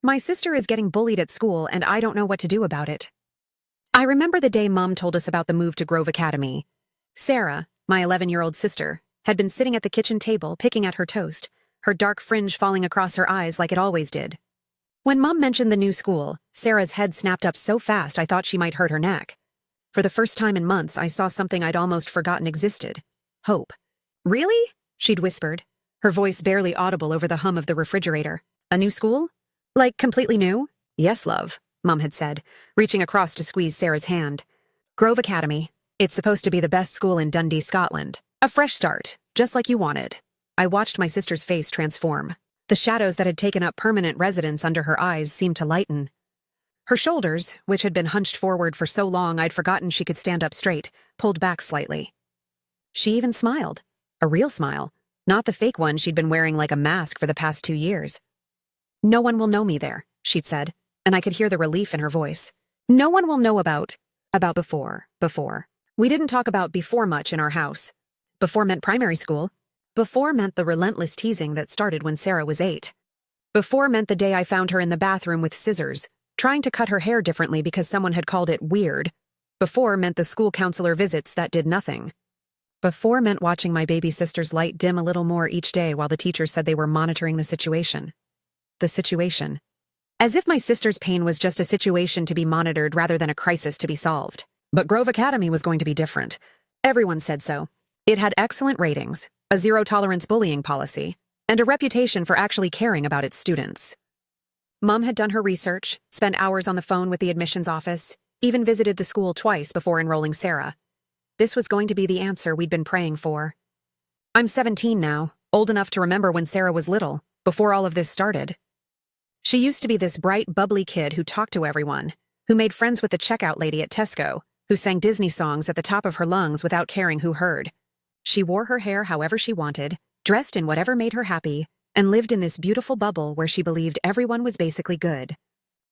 My sister is getting bullied at school and I don't know what to do about it. I remember the day Mom told us about the move to Grove Academy. Sarah, my 11-year-old sister, had been sitting at the kitchen table picking at her toast, her dark fringe falling across her eyes like it always did. When Mom mentioned the new school, Sarah's head snapped up so fast I thought she might hurt her neck. For the first time in months, I saw something I'd almost forgotten existed. Hope. Really? She'd whispered, her voice barely audible over the hum of the refrigerator. A new school? Like completely new? Yes, love, Mom had said, reaching across to squeeze Sarah's hand. Grove Academy. It's supposed to be the best school in Dundee, Scotland. A fresh start, just like you wanted. I watched my sister's face transform. The shadows that had taken up permanent residence under her eyes seemed to lighten. Her shoulders, which had been hunched forward for so long I'd forgotten she could stand up straight, pulled back slightly. She even smiled. A real smile, not the fake one she'd been wearing like a mask for the past 2 years. No one will know me there, she'd said, and I could hear the relief in her voice. No one will know about before. We didn't talk about before much in our house. Before meant primary school. Before meant the relentless teasing that started when Sarah was 8. Before meant the day I found her in the bathroom with scissors, trying to cut her hair differently because someone had called it weird. Before meant the school counselor visits that did nothing. Before meant watching my baby sister's light dim a little more each day while the teachers said they were monitoring the situation. The situation. As if my sister's pain was just a situation to be monitored rather than a crisis to be solved. But Grove Academy was going to be different. Everyone said so. It had excellent ratings, a zero-tolerance bullying policy, and a reputation for actually caring about its students. Mom had done her research, spent hours on the phone with the admissions office, even visited the school twice before enrolling Sarah. This was going to be the answer we'd been praying for. I'm 17 now, old enough to remember when Sarah was little, before all of this started. She used to be this bright, bubbly kid who talked to everyone, who made friends with the checkout lady at Tesco, who sang Disney songs at the top of her lungs without caring who heard. She wore her hair however she wanted, dressed in whatever made her happy, and lived in this beautiful bubble where she believed everyone was basically good.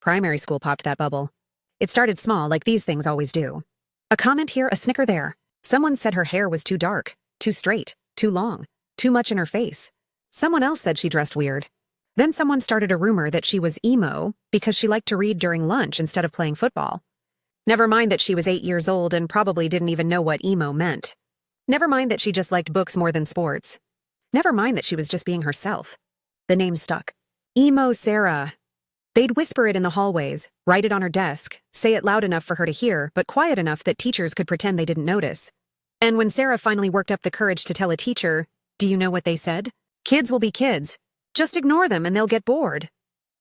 Primary school popped that bubble. It started small, like these things always do. A comment here, a snicker there. Someone said her hair was too dark, too straight, too long, too much in her face. Someone else said she dressed weird. Then someone started a rumor that she was emo because she liked to read during lunch instead of playing football. Never mind that she was 8 years old and probably didn't even know what emo meant. Never mind that she just liked books more than sports. Never mind that she was just being herself. The name stuck. Emo Sarah. They'd whisper it in the hallways, write it on her desk, say it loud enough for her to hear, but quiet enough that teachers could pretend they didn't notice. And when Sarah finally worked up the courage to tell a teacher, do you know what they said? Kids will be kids. Just ignore them and they'll get bored.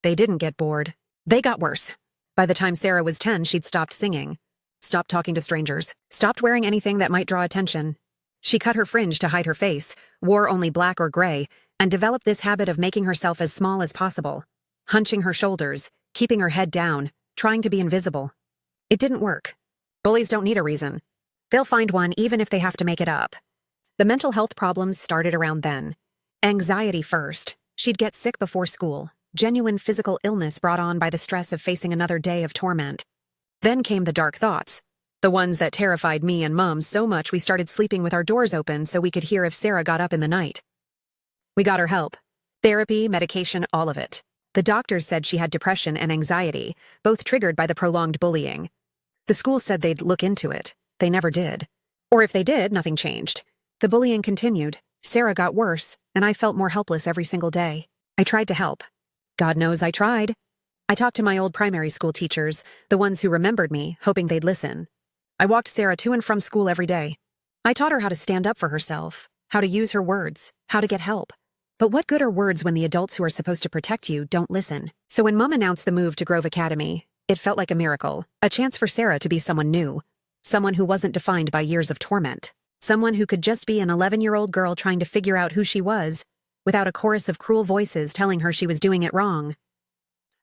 They didn't get bored. They got worse. By the time Sarah was 10, she'd stopped singing, stopped talking to strangers, stopped wearing anything that might draw attention. She cut her fringe to hide her face, wore only black or gray, and developed this habit of making herself as small as possible, hunching her shoulders, keeping her head down, trying to be invisible. It didn't work. Bullies don't need a reason. They'll find one even if they have to make it up. The mental health problems started around then. Anxiety first. She'd get sick before school, genuine physical illness brought on by the stress of facing another day of torment. Then came the dark thoughts. The ones that terrified me and Mom so much we started sleeping with our doors open so we could hear if Sarah got up in the night. We got her help. Therapy, medication, all of it. The doctors said she had depression and anxiety, both triggered by the prolonged bullying. The school said they'd look into it. They never did. Or if they did, nothing changed. The bullying continued. Sarah got worse, and I felt more helpless every single day. I tried to help. God knows I tried. I talked to my old primary school teachers, the ones who remembered me, hoping they'd listen. I walked Sarah to and from school every day. I taught her how to stand up for herself, how to use her words, how to get help. But what good are words when the adults who are supposed to protect you don't listen? So when Mom announced the move to Grove Academy, it felt like a miracle, a chance for Sarah to be someone new, someone who wasn't defined by years of torment, someone who could just be an 11-year-old girl trying to figure out who she was, without a chorus of cruel voices telling her she was doing it wrong.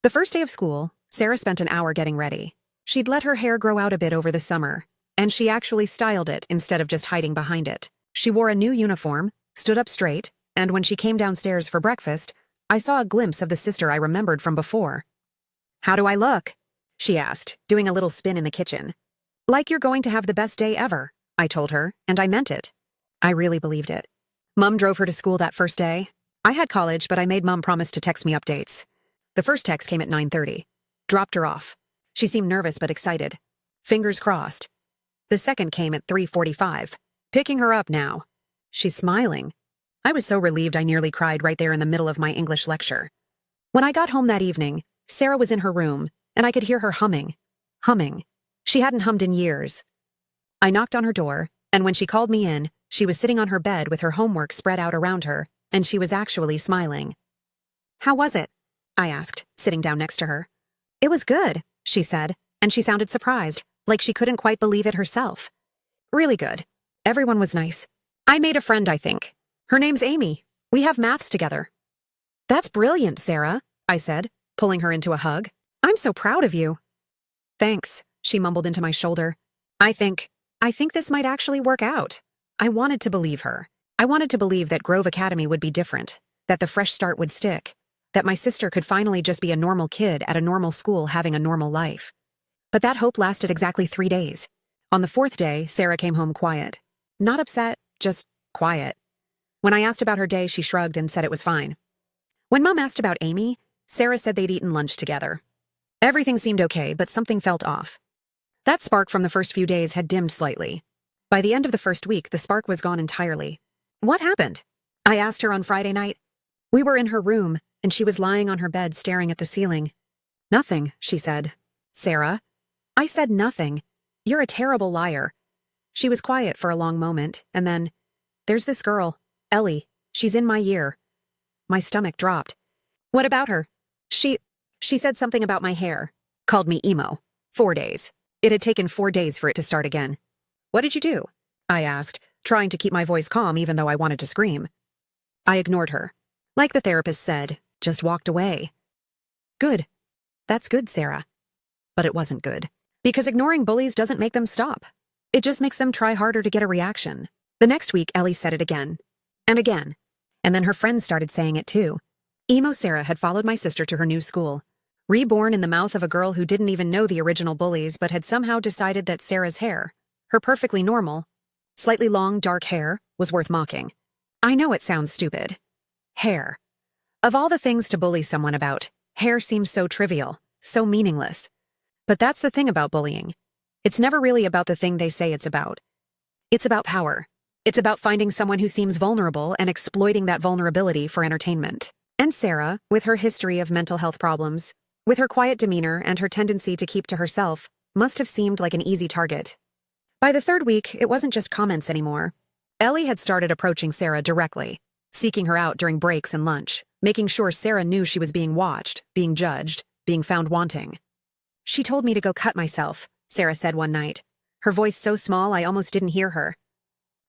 The first day of school, Sarah spent an hour getting ready. She'd let her hair grow out a bit over the summer, and she actually styled it instead of just hiding behind it. She wore a new uniform, stood up straight, and when she came downstairs for breakfast, I saw a glimpse of the sister I remembered from before. "How do I look?" she asked, doing a little spin in the kitchen. "Like you're going to have the best day ever," I told her, and I meant it. I really believed it. Mom drove her to school that first day. I had college, but I made Mom promise to text me updates. The first text came at 9:30. Dropped her off. She seemed nervous but excited. Fingers crossed. The second came at 3:45. Picking her up now. She's smiling. I was so relieved I nearly cried right there in the middle of my English lecture. When I got home that evening, Sarah was in her room, and I could hear her humming. Humming. She hadn't hummed in years. I knocked on her door, and when she called me in, she was sitting on her bed with her homework spread out around her, and she was actually smiling. "How was it?" I asked, sitting down next to her. "It was good," she said, and she sounded surprised, like she couldn't quite believe it herself. "Really good. Everyone was nice. I made a friend, I think. Her name's Amy. We have maths together." "That's brilliant, Sarah," I said, pulling her into a hug. "I'm so proud of you." "Thanks," she mumbled into my shoulder. I think this might actually work out." I wanted to believe her. I wanted to believe that Grove Academy would be different, that the fresh start would stick, that my sister could finally just be a normal kid at a normal school having a normal life. But that hope lasted exactly 3 days. On the 4th day, Sarah came home quiet. Not upset, just quiet. When I asked about her day, she shrugged and said it was fine. When Mom asked about Amy, Sarah said they'd eaten lunch together. Everything seemed okay, but something felt off. That spark from the first few days had dimmed slightly. By the end of the first week, the spark was gone entirely. "What happened?" I asked her on Friday night. We were in her room, and she was lying on her bed staring at the ceiling. "Nothing," she said. "Sarah?" I said nothing. "You're a terrible liar." She was quiet for a long moment, and then, "There's this girl, Ellie. She's in my year." My stomach dropped. "What about her?" She said something about my hair. Called me emo. 4 days. It had taken 4 days for it to start again. "What did you do?" I asked, trying to keep my voice calm even though I wanted to scream. I ignored her. Like the therapist said, just walked away. "Good. That's good, Sarah." But it wasn't good. Because ignoring bullies doesn't make them stop. It just makes them try harder to get a reaction. The next week, Ellie said it again. And again. And then her friends started saying it too. Emo Sarah had followed my sister to her new school. Reborn in the mouth of a girl who didn't even know the original bullies but had somehow decided that Sarah's hair, her perfectly normal, slightly long, dark hair, was worth mocking. I know it sounds stupid. Hair. Of all the things to bully someone about, hair seems so trivial, so meaningless. But that's the thing about bullying. It's never really about the thing they say it's about. It's about power. It's about finding someone who seems vulnerable and exploiting that vulnerability for entertainment. And Sarah, with her history of mental health problems, with her quiet demeanor and her tendency to keep to herself, must have seemed like an easy target. By the 3rd week, it wasn't just comments anymore. Ellie had started approaching Sarah directly, seeking her out during breaks and lunch, making sure Sarah knew she was being watched, being judged, being found wanting. "She told me to go cut myself," Sarah said one night, her voice so small I almost didn't hear her.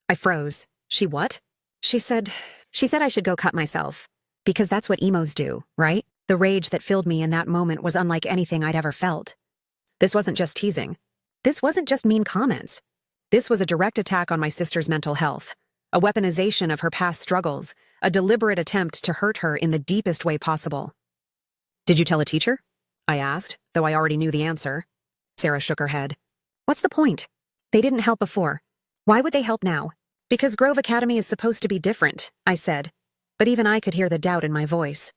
I froze. "She what?" She said I should go cut myself. Because that's what emos do, right? The rage that filled me in that moment was unlike anything I'd ever felt. This wasn't just teasing. This wasn't just mean comments. This was a direct attack on my sister's mental health, a weaponization of her past struggles, a deliberate attempt to hurt her in the deepest way possible. "Did you tell a teacher?" I asked, though I already knew the answer. Sarah shook her head. "What's the point? They didn't help before. Why would they help now?" "Because Grove Academy is supposed to be different," I said, but even I could hear the doubt in my voice.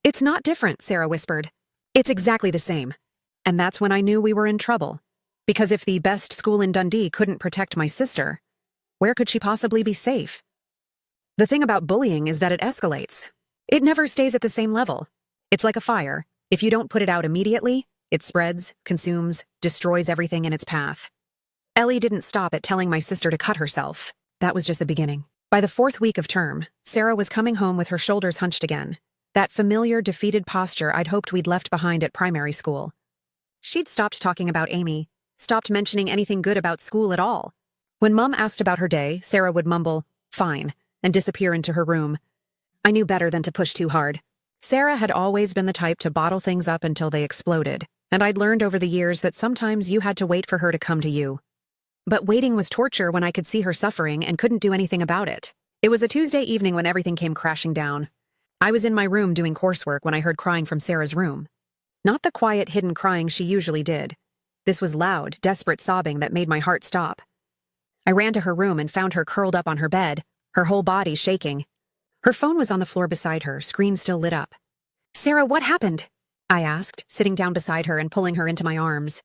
"It's not different," Sarah whispered. "It's exactly the same." And that's when I knew we were in trouble. Because if the best school in Dundee couldn't protect my sister, where could she possibly be safe? The thing about bullying is that it escalates. It never stays at the same level. It's like a fire. If you don't put it out immediately, it spreads, consumes, destroys everything in its path. Ellie didn't stop at telling my sister to cut herself. That was just the beginning. By the 4th week of term, Sarah was coming home with her shoulders hunched again. That familiar, defeated posture I'd hoped we'd left behind at primary school. She'd stopped talking about Amy, stopped mentioning anything good about school at all. When Mom asked about her day, Sarah would mumble, "Fine," and disappear into her room. I knew better than to push too hard. Sarah had always been the type to bottle things up until they exploded, and I'd learned over the years that sometimes you had to wait for her to come to you. But waiting was torture when I could see her suffering and couldn't do anything about it. It was a Tuesday evening when everything came crashing down. I was in my room doing coursework when I heard crying from Sarah's room. Not the quiet, hidden crying she usually did. This was loud, desperate sobbing that made my heart stop. I ran to her room and found her curled up on her bed, her whole body shaking. Her phone was on the floor beside her, screen still lit up. "Sarah, what happened?" I asked, sitting down beside her and pulling her into my arms.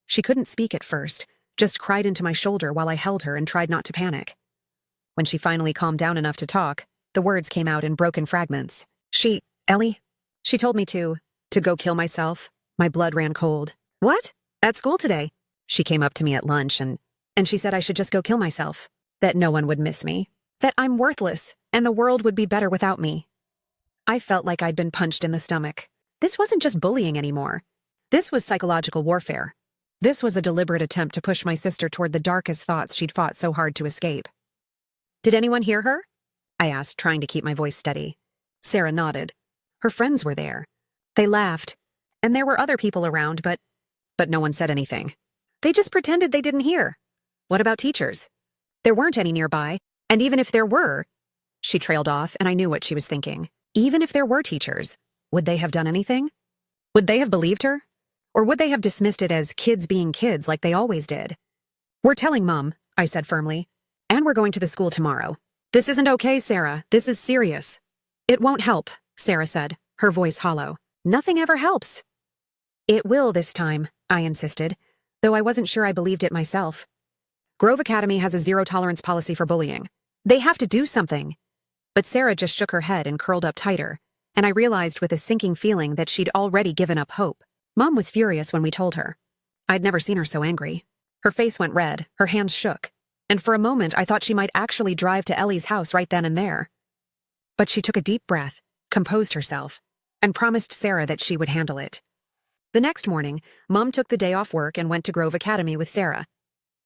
She couldn't speak at first, just cried into my shoulder while I held her and tried not to panic. When she finally calmed down enough to talk, the words came out in broken fragments. Ellie? She told me to go kill myself. My blood ran cold. What? At school today? She came up to me at lunch and she said I should just go kill myself. That no one would miss me. That I'm worthless and the world would be better without me. I felt like I'd been punched in the stomach. This wasn't just bullying anymore. This was psychological warfare. This was a deliberate attempt to push my sister toward the darkest thoughts she'd fought so hard to escape. Did anyone hear her? I asked, trying to keep my voice steady. Sarah nodded. Her friends were there. They laughed, and there were other people around, but no one said anything. They just pretended they didn't hear. What about teachers? There weren't any nearby, and even if there were... She trailed off, and I knew what she was thinking. Even if there were teachers, would they have done anything? Would they have believed her? Or would they have dismissed it as kids being kids like they always did? We're telling Mom, I said firmly, and we're going to the school tomorrow. This isn't okay, Sarah. This is serious. It won't help, Sarah said, her voice hollow. Nothing ever helps. It will this time, I insisted, though I wasn't sure I believed it myself. Grove Academy has a zero-tolerance policy for bullying. They have to do something. But Sarah just shook her head and curled up tighter, and I realized with a sinking feeling that she'd already given up hope. Mom was furious when we told her. I'd never seen her so angry. Her face went red, her hands shook, and for a moment I thought she might actually drive to Ellie's house right then and there. But she took a deep breath, composed herself, and promised Sarah that she would handle it. The next morning, Mom took the day off work and went to Grove Academy with Sarah.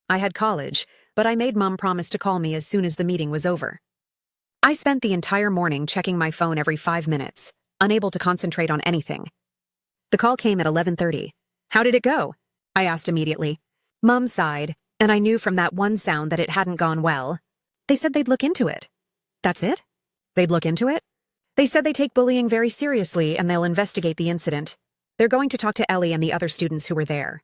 I had college, but I made Mom promise to call me as soon as the meeting was over. I spent the entire morning checking my phone every 5 minutes, unable to concentrate on anything. The call came at 11:30. How did it go? I asked immediately. Mom sighed, and I knew from that one sound that it hadn't gone well. They said they'd look into it. That's it? They'd look into it? They said they take bullying very seriously and they'll investigate the incident. They're going to talk to Ellie and the other students who were there.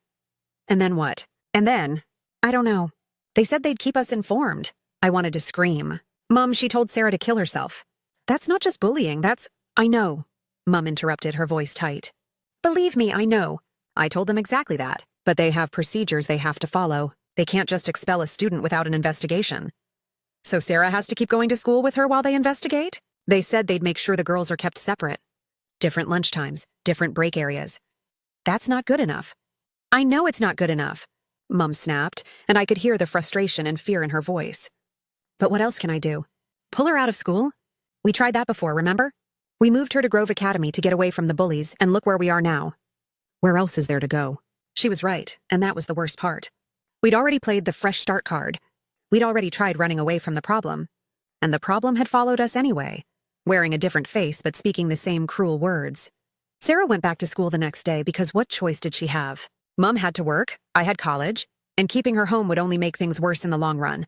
And then what? And then? I don't know. They said they'd keep us informed. I wanted to scream. Mom, she told Sarah to kill herself. That's not just bullying, that's... I know. Mom interrupted, her voice tight. Believe me, I know. I told them exactly that. But they have procedures they have to follow. They can't just expel a student without an investigation. So Sarah has to keep going to school with her while they investigate? They said they'd make sure the girls are kept separate. Different lunchtimes, different break areas. That's not good enough. I know it's not good enough. Mom snapped, and I could hear the frustration and fear in her voice. But what else can I do? Pull her out of school? We tried that before, remember? We moved her to Grove Academy to get away from the bullies, and look where we are now. Where else is there to go? She was right, and that was the worst part. We'd already played the fresh start card. We'd already tried running away from the problem. And the problem had followed us anyway, wearing a different face but speaking the same cruel words. Sarah went back to school the next day because what choice did she have? Mom had to work, I had college, and keeping her home would only make things worse in the long run.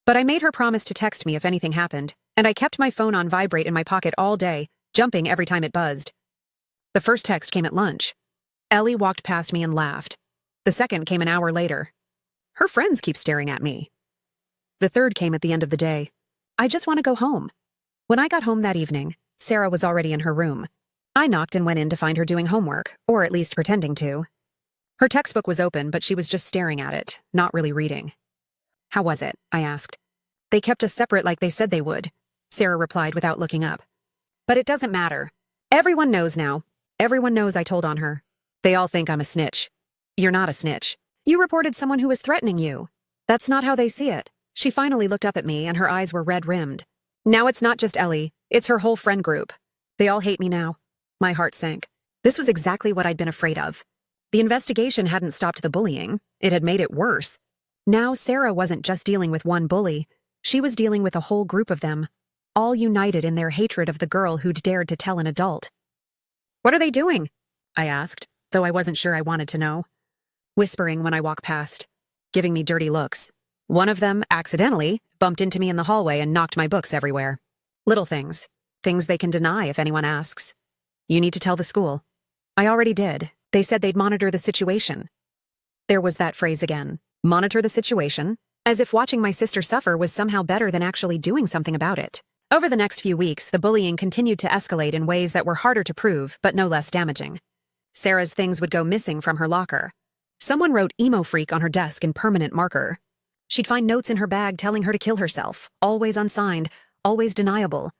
But I made her promise to text me if anything happened, and I kept my phone on vibrate in my pocket all day, jumping every time it buzzed. The first text came at lunch. Ellie walked past me and laughed. The second came an hour later. Her friends keep staring at me. The third came at the end of the day. I just want to go home. When I got home that evening, Sarah was already in her room. I knocked and went in to find her doing homework, or at least pretending to. Her textbook was open, but she was just staring at it, not really reading. How was it? I asked. They kept us separate like they said they would, Sarah replied without looking up. But it doesn't matter. Everyone knows now. Everyone knows I told on her. They all think I'm a snitch. You're not a snitch. You reported someone who was threatening you. That's not how they see it. She finally looked up at me and her eyes were red-rimmed. Now it's not just Ellie. It's her whole friend group. They all hate me now. My heart sank. This was exactly what I'd been afraid of. The investigation hadn't stopped the bullying. It had made it worse. Now Sarah wasn't just dealing with one bully. She was dealing with a whole group of them, all united in their hatred of the girl who'd dared to tell an adult. What are they doing? I asked, though I wasn't sure I wanted to know. Whispering when I walked past, giving me dirty looks. One of them, accidentally, bumped into me in the hallway and knocked my books everywhere. Little things. Things they can deny if anyone asks. You need to tell the school. I already did. They said they'd monitor the situation. There was that phrase again. Monitor the situation? As if watching my sister suffer was somehow better than actually doing something about it. Over the next few weeks, the bullying continued to escalate in ways that were harder to prove, but no less damaging. Sarah's things would go missing from her locker. Someone wrote emo freak on her desk in permanent marker. She'd find notes in her bag telling her to kill herself, always unsigned, always deniable.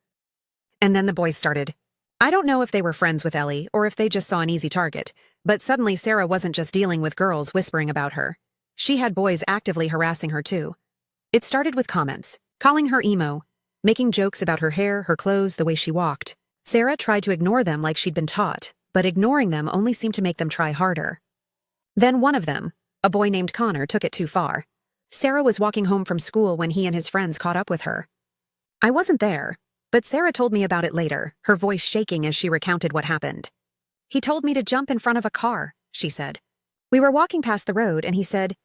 And then the boys started. I don't know if they were friends with Ellie or if they just saw an easy target, but suddenly Sarah wasn't just dealing with girls whispering about her. She had boys actively harassing her too. It started with comments, calling her emo, making jokes about her hair, her clothes, the way she walked. Sarah tried to ignore them like she'd been taught, but ignoring them only seemed to make them try harder. Then one of them, a boy named Connor, took it too far. Sarah was walking home from school when he and his friends caught up with her. I wasn't there, but Sarah told me about it later, her voice shaking as she recounted what happened. He told me to jump in front of a car, she said. We were walking past the road and he said,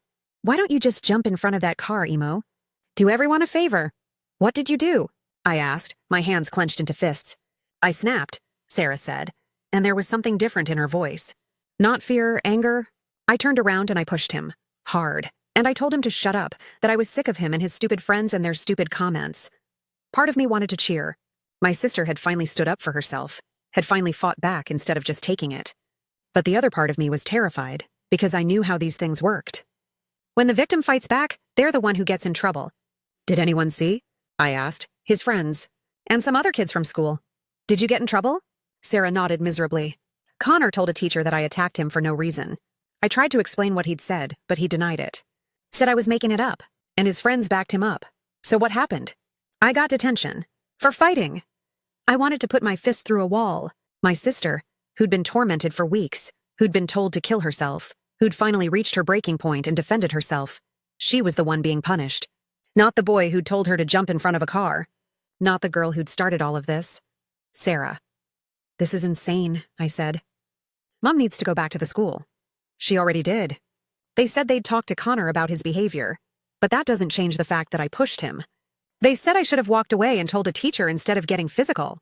"Why don't you just jump in front of that car, emo? Do everyone a favor." "What did you do?" I asked, my hands clenched into fists. "I snapped," Sarah said, and there was something different in her voice. Not fear, anger. I turned around and I pushed him. Hard. And I told him to shut up, that I was sick of him and his stupid friends and their stupid comments. Part of me wanted to cheer. My sister had finally stood up for herself, had finally fought back instead of just taking it. But the other part of me was terrified, because I knew how these things worked. When the victim fights back, they're the one who gets in trouble. "Did anyone see?" I asked. "His friends. And some other kids from school. Did you get in trouble?" Sarah nodded miserably. Connor told a teacher that I attacked him for no reason. I tried to explain what he'd said, but he denied it. Said I was making it up, and his friends backed him up. So what happened? I got detention. For fighting. I wanted to put my fist through a wall. My sister, who'd been tormented for weeks, who'd been told to kill herself, who'd finally reached her breaking point and defended herself. She was the one being punished. Not the boy who'd told her to jump in front of a car. Not the girl who'd started all of this. Sarah. "This is insane," I said. "Mom needs to go back to the school." She already did. They said they'd talk to Connor about his behavior, but that doesn't change the fact that I pushed him. They said I should have walked away and told a teacher instead of getting physical.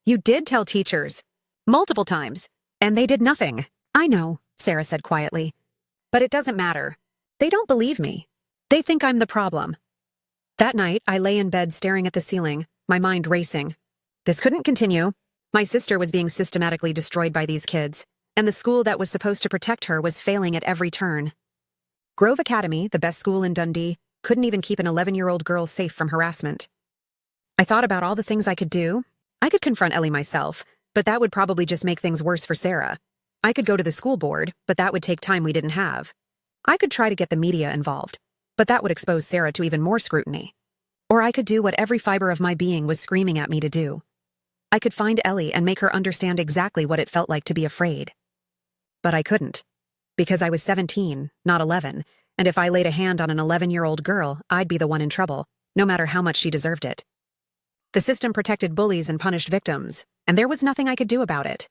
You did tell teachers. Multiple times. And they did nothing. I know, Sarah said quietly. But it doesn't matter. They don't believe me. They think I'm the problem. That night, I lay in bed staring at the ceiling, my mind racing. This couldn't continue. My sister was being systematically destroyed by these kids, and the school that was supposed to protect her was failing at every turn. Grove Academy, the best school in Dundee, couldn't even keep an 11-year-old girl safe from harassment. I thought about all the things I could do. I could confront Ellie myself, but that would probably just make things worse for Sarah. I could go to the school board, but that would take time we didn't have. I could try to get the media involved, but that would expose Sarah to even more scrutiny. Or I could do what every fiber of my being was screaming at me to do. I could find Ellie and make her understand exactly what it felt like to be afraid. But I couldn't. Because I was 17, not 11, and if I laid a hand on an 11-year-old girl, I'd be the one in trouble, no matter how much she deserved it. The system protected bullies and punished victims, and there was nothing I could do about it.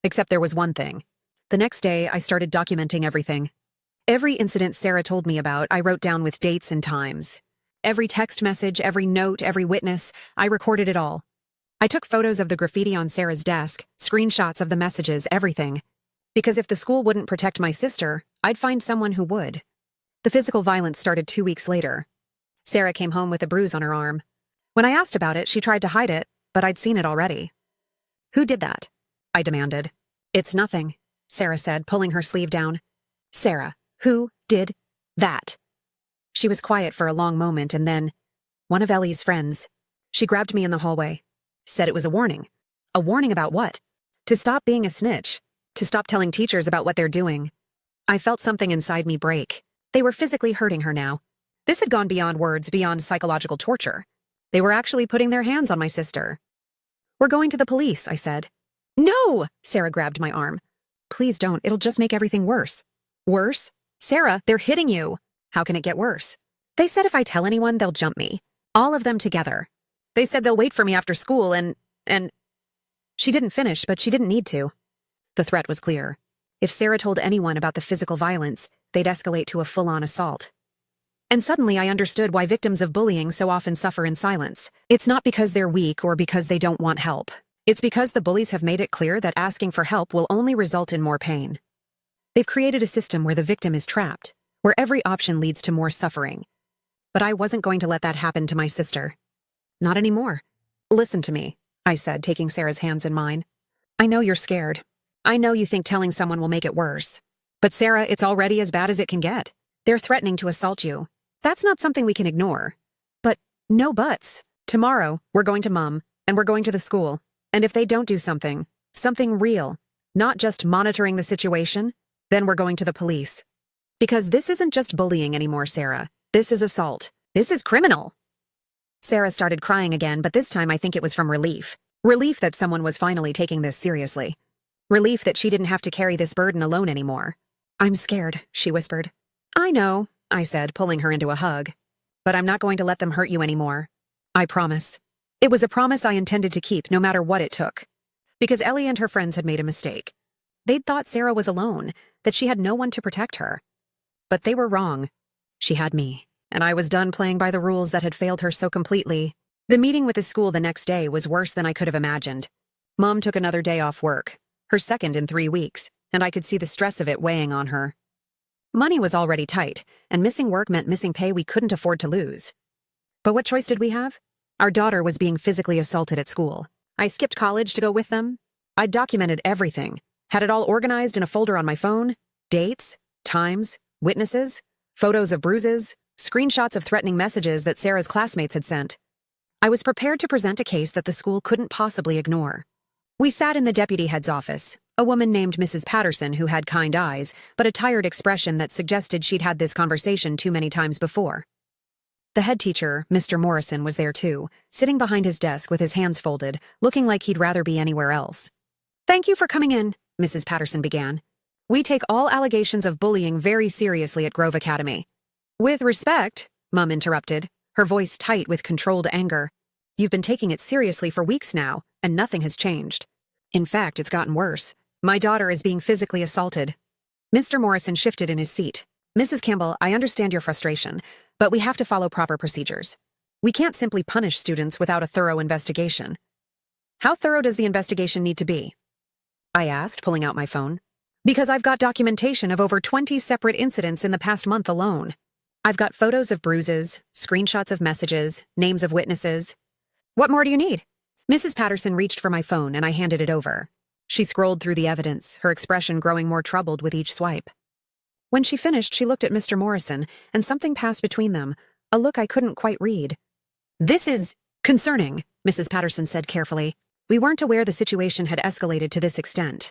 Except there was one thing. The next day, I started documenting everything. Every incident Sarah told me about, I wrote down with dates and times. Every text message, every note, every witness, I recorded it all. I took photos of the graffiti on Sarah's desk, screenshots of the messages, everything. Because if the school wouldn't protect my sister, I'd find someone who would. The physical violence started 2 weeks later. Sarah came home with a bruise on her arm. When I asked about it, she tried to hide it, but I'd seen it already. Who did that? I demanded. It's nothing, Sarah said, pulling her sleeve down. Sarah, who did that? She was quiet for a long moment and then, one of Ellie's friends. She grabbed me in the hallway. Said it was a warning. A warning about what? To stop being a snitch. To stop telling teachers about what they're doing. I felt something inside me break. They were physically hurting her now. This had gone beyond words, beyond psychological torture. They were actually putting their hands on my sister. We're going to the police, I said. No! Sarah grabbed my arm. Please don't, it'll just make everything worse. Worse? Sarah, they're hitting you. How can it get worse? They said if I tell anyone, they'll jump me. All of them together. They said they'll wait for me after school and... She didn't finish, but she didn't need to. The threat was clear. If Sarah told anyone about the physical violence, they'd escalate to a full-on assault. And suddenly I understood why victims of bullying so often suffer in silence. It's not because they're weak or because they don't want help. It's because the bullies have made it clear that asking for help will only result in more pain. They've created a system where the victim is trapped, where every option leads to more suffering. But I wasn't going to let that happen to my sister. Not anymore. Listen to me, I said, taking Sarah's hands in mine. I know you're scared. I know you think telling someone will make it worse. But Sarah, it's already as bad as it can get. They're threatening to assault you. That's not something we can ignore. But no buts. Tomorrow, we're going to Mom, and we're going to the school. And if they don't do something real, not just monitoring the situation, then we're going to the police. Because this isn't just bullying anymore, Sarah. This is assault. This is criminal. Sarah started crying again, but this time I think it was from relief. Relief that someone was finally taking this seriously. Relief that she didn't have to carry this burden alone anymore. I'm scared, she whispered. I know, I said, pulling her into a hug. But I'm not going to let them hurt you anymore. I promise. It was a promise I intended to keep no matter what it took. Because Ellie and her friends had made a mistake. They'd thought Sarah was alone, that she had no one to protect her. But they were wrong. She had me, and I was done playing by the rules that had failed her so completely. The meeting with the school the next day was worse than I could have imagined. Mom took another day off work, her second in 3 weeks, and I could see the stress of it weighing on her. Money was already tight, and missing work meant missing pay we couldn't afford to lose. But what choice did we have? Our daughter was being physically assaulted at school. I skipped college to go with them. I documented everything, had it all organized in a folder on my phone, dates, times, witnesses, photos of bruises, screenshots of threatening messages that Sarah's classmates had sent. I was prepared to present a case that the school couldn't possibly ignore. We sat in the deputy head's office, a woman named Mrs. Patterson who had kind eyes, but a tired expression that suggested she'd had this conversation too many times before. The head teacher, Mr. Morrison, was there too, sitting behind his desk with his hands folded, looking like he'd rather be anywhere else. Thank you for coming in, Mrs. Patterson began. We take all allegations of bullying very seriously at Grove Academy. With respect, Mum interrupted, her voice tight with controlled anger. You've been taking it seriously for weeks now, and nothing has changed. In fact, it's gotten worse. My daughter is being physically assaulted. Mr. Morrison shifted in his seat. Mrs. Campbell, I understand your frustration, but we have to follow proper procedures. We can't simply punish students without a thorough investigation. How thorough does the investigation need to be? I asked, pulling out my phone. Because I've got documentation of over 20 separate incidents in the past month alone. I've got photos of bruises, screenshots of messages, names of witnesses. What more do you need? Mrs. Patterson reached for my phone and I handed it over. She scrolled through the evidence, her expression growing more troubled with each swipe. When she finished, she looked at Mr. Morrison, and something passed between them, a look I couldn't quite read. This is concerning, Mrs. Patterson said carefully. We weren't aware the situation had escalated to this extent.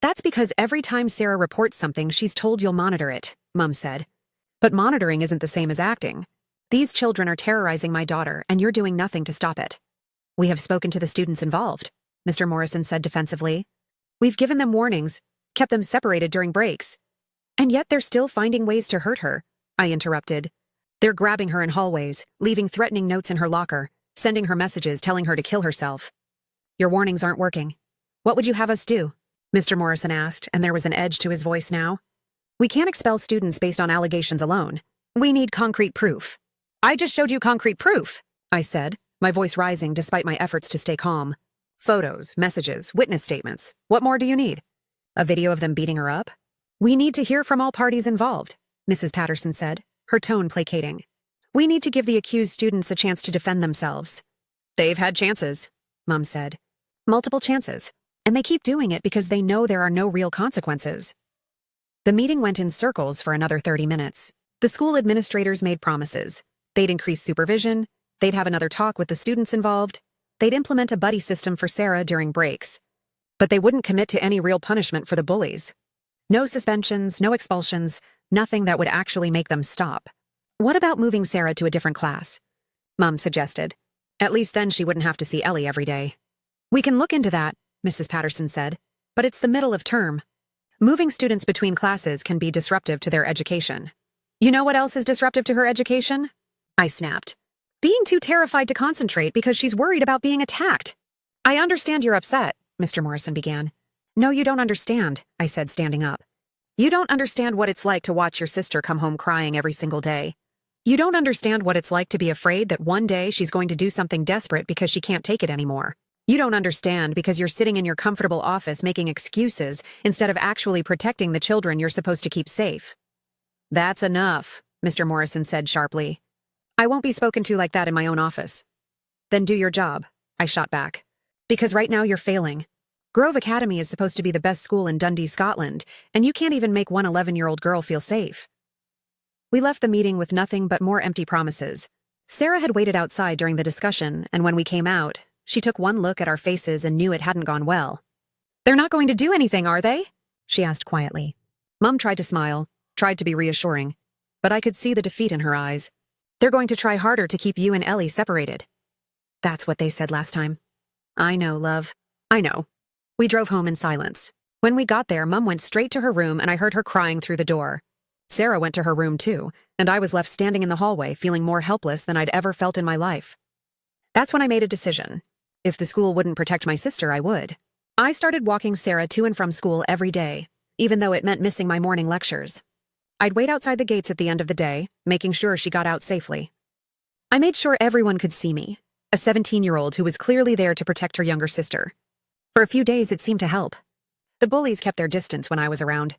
That's because every time Sarah reports something, she's told you'll monitor it, Mum said. But monitoring isn't the same as acting. These children are terrorizing my daughter, and you're doing nothing to stop it. We have spoken to the students involved, Mr. Morrison said defensively. We've given them warnings, kept them separated during breaks. And yet they're still finding ways to hurt her, I interrupted. They're grabbing her in hallways, leaving threatening notes in her locker, sending her messages telling her to kill herself. Your warnings aren't working. What would you have us do? Mr. Morrison asked, and there was an edge to his voice now. We can't expel students based on allegations alone. We need concrete proof. I just showed you concrete proof, I said, my voice rising despite my efforts to stay calm. Photos, messages, witness statements. What more do you need? A video of them beating her up? We need to hear from all parties involved, Mrs. Patterson said, her tone placating. We need to give the accused students a chance to defend themselves. They've had chances, Mum said. Multiple chances. And they keep doing it because they know there are no real consequences. The meeting went in circles for another 30 minutes. The school administrators made promises. They'd increase supervision. They'd have another talk with the students involved. They'd implement a buddy system for Sarah during breaks. But they wouldn't commit to any real punishment for the bullies. No suspensions, no expulsions, nothing that would actually make them stop. What about moving Sarah to a different class? Mum suggested. At least then she wouldn't have to see Ellie every day. We can look into that, Mrs. Patterson said, but it's the middle of term. Moving students between classes can be disruptive to their education. You know what else is disruptive to her education? I snapped. Being too terrified to concentrate because she's worried about being attacked. I understand you're upset, Mr. Morrison began. No, you don't understand, I said, standing up. You don't understand what it's like to watch your sister come home crying every single day. You don't understand what it's like to be afraid that one day she's going to do something desperate because she can't take it anymore. You don't understand because you're sitting in your comfortable office making excuses instead of actually protecting the children you're supposed to keep safe. That's enough, Mr. Morrison said sharply. I won't be spoken to like that in my own office. Then do your job, I shot back. Because right now you're failing. Grove Academy is supposed to be the best school in Dundee, Scotland, and you can't even make one 11-year-old girl feel safe. We left the meeting with nothing but more empty promises. Sarah had waited outside during the discussion, and when we came out, she took one look at our faces and knew it hadn't gone well. "They're not going to do anything, are they?" she asked quietly. Mum tried to smile, tried to be reassuring, but I could see the defeat in her eyes. "They're going to try harder to keep you and Ellie separated." "That's what they said last time." "I know, love. I know." We drove home in silence. When we got there, Mum went straight to her room and I heard her crying through the door. Sarah went to her room too, and I was left standing in the hallway feeling more helpless than I'd ever felt in my life. That's when I made a decision. If the school wouldn't protect my sister, I would. I started walking Sarah to and from school every day, even though it meant missing my morning lectures. I'd wait outside the gates at the end of the day, making sure she got out safely. I made sure everyone could see me, a 17-year-old who was clearly there to protect her younger sister. For a few days, it seemed to help. The bullies kept their distance when I was around.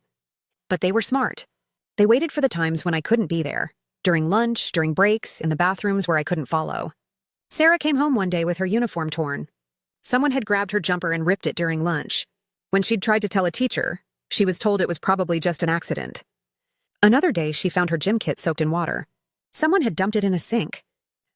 But they were smart. They waited for the times when I couldn't be there, during lunch, during breaks, in the bathrooms where I couldn't follow. Sarah came home one day with her uniform torn. Someone had grabbed her jumper and ripped it during lunch. When she'd tried to tell a teacher, she was told it was probably just an accident. Another day, she found her gym kit soaked in water. Someone had dumped it in a sink.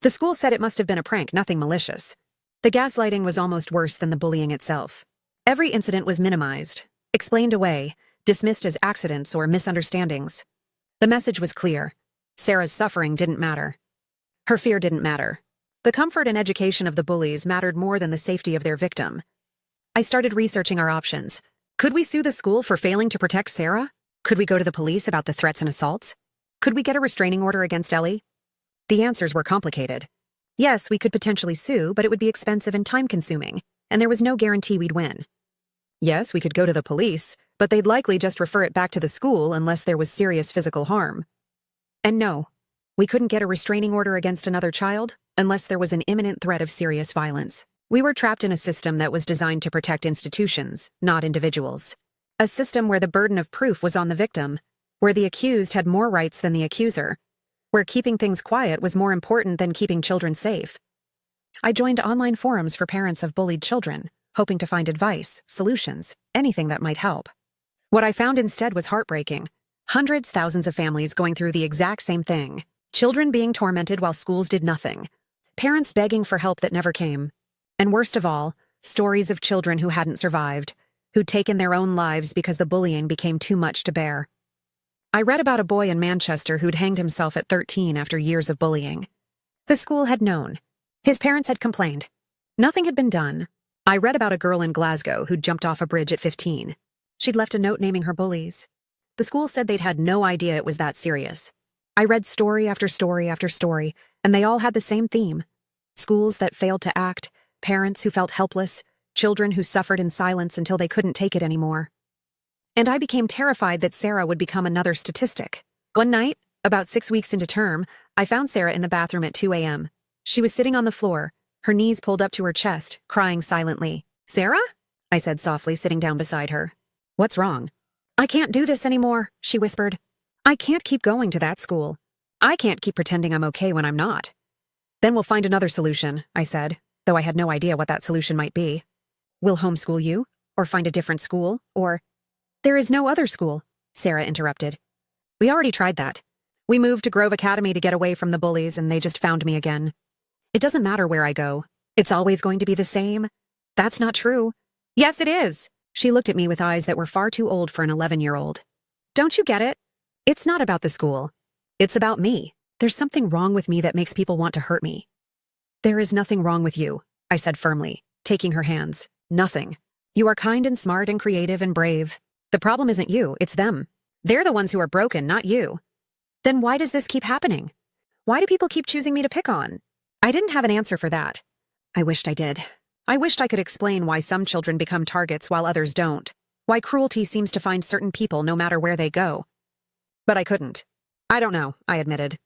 The school said it must have been a prank, nothing malicious. The gaslighting was almost worse than the bullying itself. Every incident was minimized, explained away, dismissed as accidents or misunderstandings. The message was clear. Sarah's suffering didn't matter. Her fear didn't matter. The comfort and education of the bullies mattered more than the safety of their victim. I started researching our options. Could we sue the school for failing to protect Sarah? Could we go to the police about the threats and assaults? Could we get a restraining order against Ellie? The answers were complicated. Yes, we could potentially sue, but it would be expensive and time-consuming, and there was no guarantee we'd win. Yes, we could go to the police, but they'd likely just refer it back to the school unless there was serious physical harm. And no, we couldn't get a restraining order against another child unless there was an imminent threat of serious violence. We were trapped in a system that was designed to protect institutions, not individuals. A system where the burden of proof was on the victim, where the accused had more rights than the accuser, where keeping things quiet was more important than keeping children safe. I joined online forums for parents of bullied children, hoping to find advice, solutions, anything that might help. What I found instead was heartbreaking. Hundreds, thousands of families going through the exact same thing. Children being tormented while schools did nothing. Parents begging for help that never came. And worst of all, stories of children who hadn't survived, who'd taken their own lives because the bullying became too much to bear. I read about a boy in Manchester who'd hanged himself at 13 after years of bullying. The school had known. His parents had complained. Nothing had been done. I read about a girl in Glasgow who'd jumped off a bridge at 15. She'd left a note naming her bullies. The school said they'd had no idea it was that serious. I read story after story after story, and they all had the same theme. Schools that failed to act, parents who felt helpless, children who suffered in silence until they couldn't take it anymore. And I became terrified that Sarah would become another statistic. One night, about 6 weeks into term, I found Sarah in the bathroom at 2 a.m. She was sitting on the floor, her knees pulled up to her chest, crying silently. "Sarah?" I said softly, sitting down beside her. "What's wrong?" "I can't do this anymore," she whispered. "I can't keep going to that school. I can't keep pretending I'm okay when I'm not." "Then we'll find another solution," I said, though I had no idea what that solution might be. "We'll homeschool you, or find a different school, or—" "There is no other school," Sarah interrupted. "We already tried that. We moved to Grove Academy to get away from the bullies, and they just found me again. It doesn't matter where I go. It's always going to be the same." "That's not true." "Yes, it is." She looked at me with eyes that were far too old for an 11-year-old. "Don't you get it? It's not about the school. It's about me. There's something wrong with me that makes people want to hurt me." "There is nothing wrong with you," I said firmly, taking her hands. "Nothing. You are kind and smart and creative and brave. The problem isn't you, it's them. They're the ones who are broken, not you." "Then why does this keep happening? Why do people keep choosing me to pick on?" I didn't have an answer for that. I wished I did. I wished I could explain why some children become targets while others don't, why cruelty seems to find certain people no matter where they go. But I couldn't. "I don't know," I admitted.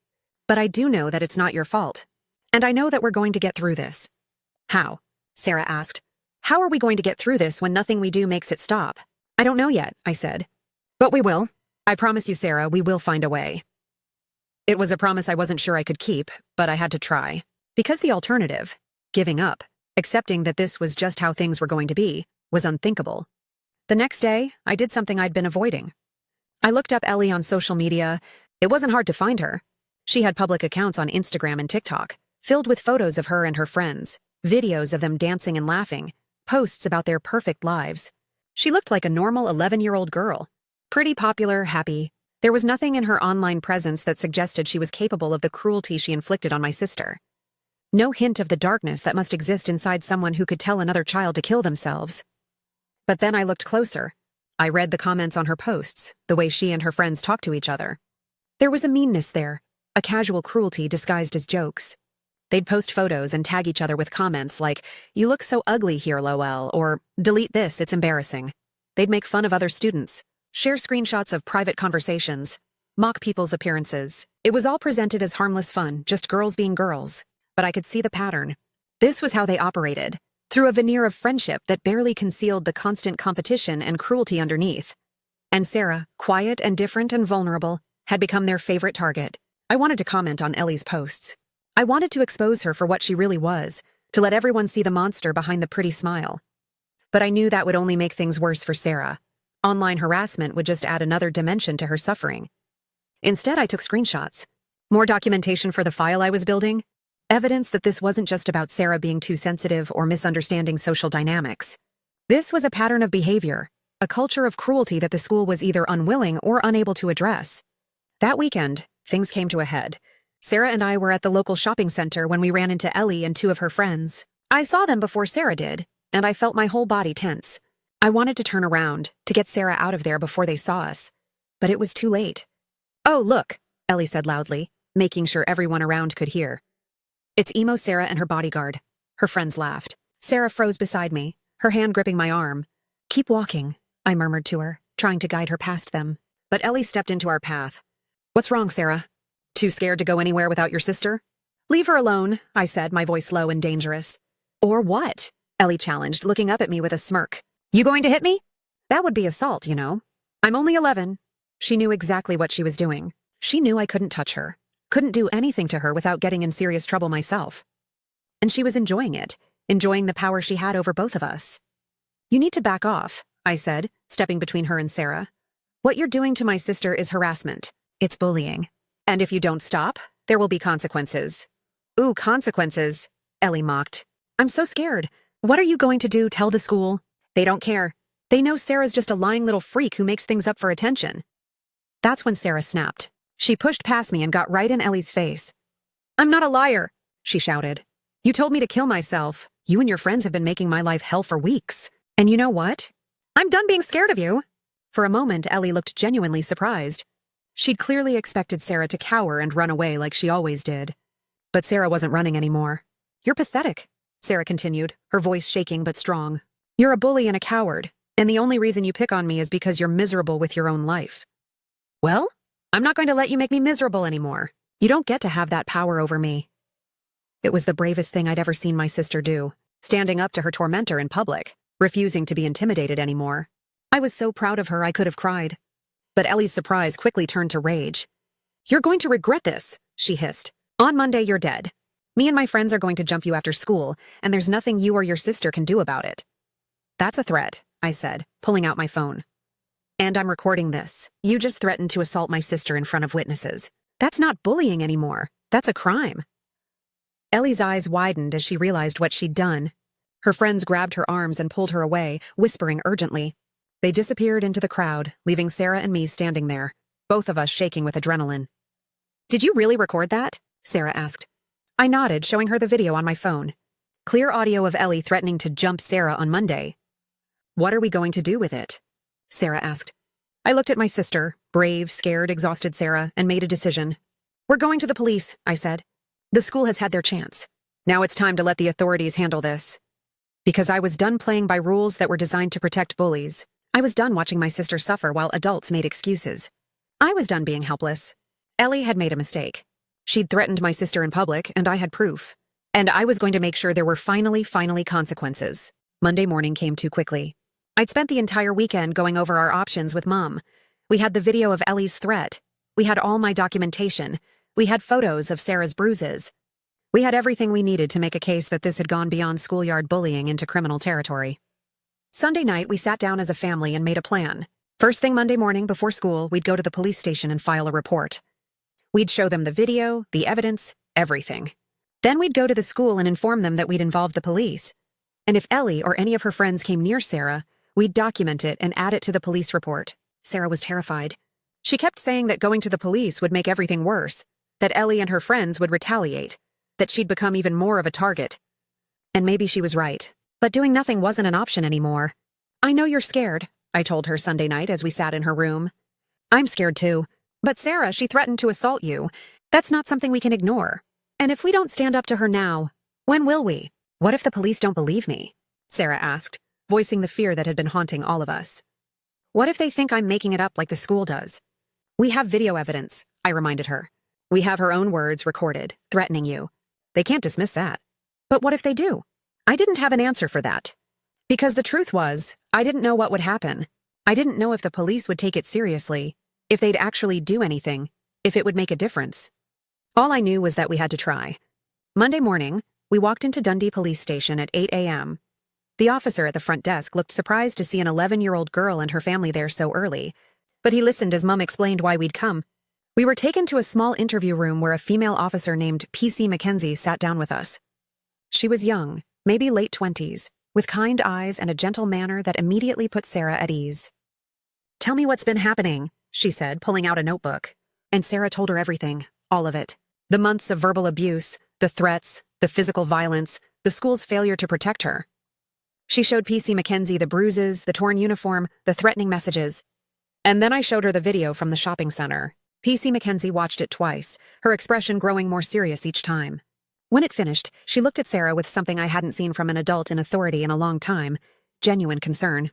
"But I do know that it's not your fault. And I know that we're going to get through this." "How?" Sarah asked. "How are we going to get through this when nothing we do makes it stop?" "I don't know yet," I said. "But we will. I promise you, Sarah, we will find a way." It was a promise I wasn't sure I could keep, but I had to try. Because the alternative, giving up, accepting that this was just how things were going to be, was unthinkable. The next day, I did something I'd been avoiding. I looked up Ellie on social media. It wasn't hard to find her. She had public accounts on Instagram and TikTok, filled with photos of her and her friends, videos of them dancing and laughing, posts about their perfect lives. She looked like a normal 11-year-old girl. Pretty popular, happy. There was nothing in her online presence that suggested she was capable of the cruelty she inflicted on my sister. No hint of the darkness that must exist inside someone who could tell another child to kill themselves. But then I looked closer. I read the comments on her posts, the way she and her friends talked to each other. There was a meanness there, a casual cruelty disguised as jokes. They'd post photos and tag each other with comments like, "You look so ugly here, lol," or "Delete this, it's embarrassing." They'd make fun of other students, share screenshots of private conversations, mock people's appearances. It was all presented as harmless fun, just girls being girls. But I could see the pattern. This was how they operated, through a veneer of friendship that barely concealed the constant competition and cruelty underneath. And Sarah, quiet and different and vulnerable, had become their favorite target. I wanted to comment on Ellie's posts. I wanted to expose her for what she really was, to let everyone see the monster behind the pretty smile. But I knew that would only make things worse for Sarah. Online harassment would just add another dimension to her suffering. Instead, I took screenshots. More documentation for the file I was building. Evidence that this wasn't just about Sarah being too sensitive or misunderstanding social dynamics. This was a pattern of behavior, a culture of cruelty that the school was either unwilling or unable to address. That weekend, things came to a head. Sarah and I were at the local shopping center when we ran into Ellie and two of her friends. I saw them before Sarah did, and I felt my whole body tense. I wanted to turn around, to get Sarah out of there before they saw us. But it was too late. "Oh, look," Ellie said loudly, making sure everyone around could hear. "It's emo Sarah and her bodyguard." Her friends laughed. Sarah froze beside me, her hand gripping my arm. "Keep walking," I murmured to her, trying to guide her past them. But Ellie stepped into our path. "What's wrong, Sarah? Too scared to go anywhere without your sister?" "Leave her alone," I said, my voice low and dangerous. "Or what?" Ellie challenged, looking up at me with a smirk. "You going to hit me?" "That would be assault, you know. I'm only 11. She knew exactly what she was doing. She knew I couldn't touch her, couldn't do anything to her without getting in serious trouble myself. And she was enjoying it, enjoying the power she had over both of us. "You need to back off," I said, stepping between her and Sarah. "What you're doing to my sister is harassment. It's bullying. And if you don't stop, there will be consequences." "Ooh, consequences," Ellie mocked. "I'm so scared. What are you going to do, tell the school?" "They don't care. They know Sarah's just a lying little freak who makes things up for attention." That's when Sarah snapped. She pushed past me and got right in Ellie's face. "I'm not a liar," she shouted. "You told me to kill myself. You and your friends have been making my life hell for weeks. And you know what? I'm done being scared of you." For a moment, Ellie looked genuinely surprised. She'd clearly expected Sarah to cower and run away like she always did. But Sarah wasn't running anymore. "You're pathetic," Sarah continued, her voice shaking but strong. "You're a bully and a coward, and the only reason you pick on me is because you're miserable with your own life." "Well, I'm not going to let you make me miserable anymore. You don't get to have that power over me." It was the bravest thing I'd ever seen my sister do, standing up to her tormentor in public, refusing to be intimidated anymore. I was so proud of her I could have cried. But Ellie's surprise quickly turned to rage. "You're going to regret this," she hissed. "On Monday, you're dead. Me and my friends are going to jump you after school, and there's nothing you or your sister can do about it." "That's a threat," I said, pulling out my phone. "And I'm recording this. You just threatened to assault my sister in front of witnesses. That's not bullying anymore. That's a crime." Ellie's eyes widened as she realized what she'd done. Her friends grabbed her arms and pulled her away, whispering urgently. They disappeared into the crowd, leaving Sarah and me standing there, both of us shaking with adrenaline. "Did you really record that?" Sarah asked. I nodded, showing her the video on my phone. Clear audio of Ellie threatening to jump Sarah on Monday. "What are we going to do with it?" Sarah asked. I looked at my sister, brave, scared, exhausted Sarah, and made a decision. "We're going to the police," I said. "The school has had their chance. Now it's time to let the authorities handle this." Because I was done playing by rules that were designed to protect bullies. I was done watching my sister suffer while adults made excuses. I was done being helpless. Ellie had made a mistake. She'd threatened my sister in public, and I had proof. And I was going to make sure there were finally consequences. Monday morning came too quickly. I'd spent the entire weekend going over our options with Mom. We had the video of Ellie's threat. We had all my documentation. We had photos of Sarah's bruises. We had everything we needed to make a case that this had gone beyond schoolyard bullying into criminal territory. Sunday night, we sat down as a family and made a plan. First thing Monday morning before school, we'd go to the police station and file a report. We'd show them the video, the evidence, everything. Then we'd go to the school and inform them that we'd involved the police. And if Ellie or any of her friends came near Sarah, we'd document it and add it to the police report. Sarah was terrified. She kept saying that going to the police would make everything worse, that Ellie and her friends would retaliate, that she'd become even more of a target. And maybe she was right. But doing nothing wasn't an option anymore. "I know you're scared," I told her Sunday night as we sat in her room. "I'm scared too. But Sarah, she threatened to assault you. That's not something we can ignore. And if we don't stand up to her now, when will we? What if the police don't believe me?" Sarah asked, voicing the fear that had been haunting all of us. "What if they think I'm making it up like the school does?" "We have video evidence," I reminded her. "We have her own words recorded, threatening you. They can't dismiss that." "But what if they do?" I didn't have an answer for that. Because the truth was, I didn't know what would happen. I didn't know if the police would take it seriously, if they'd actually do anything, if it would make a difference. All I knew was that we had to try. Monday morning, we walked into Dundee Police Station at 8 a.m. The officer at the front desk looked surprised to see an 11-year-old girl and her family there so early, but he listened as Mum explained why we'd come. We were taken to a small interview room where a female officer named P.C. Mackenzie sat down with us. She was young, maybe late 20s, with kind eyes and a gentle manner that immediately put Sarah at ease. "Tell me what's been happening," she said, pulling out a notebook. And Sarah told her everything, all of it. The months of verbal abuse, the threats, the physical violence, the school's failure to protect her. She showed P.C. Mackenzie the bruises, the torn uniform, the threatening messages. And then I showed her the video from the shopping center. P.C. Mackenzie watched it twice, her expression growing more serious each time. When it finished, she looked at Sarah with something I hadn't seen from an adult in authority in a long time, genuine concern.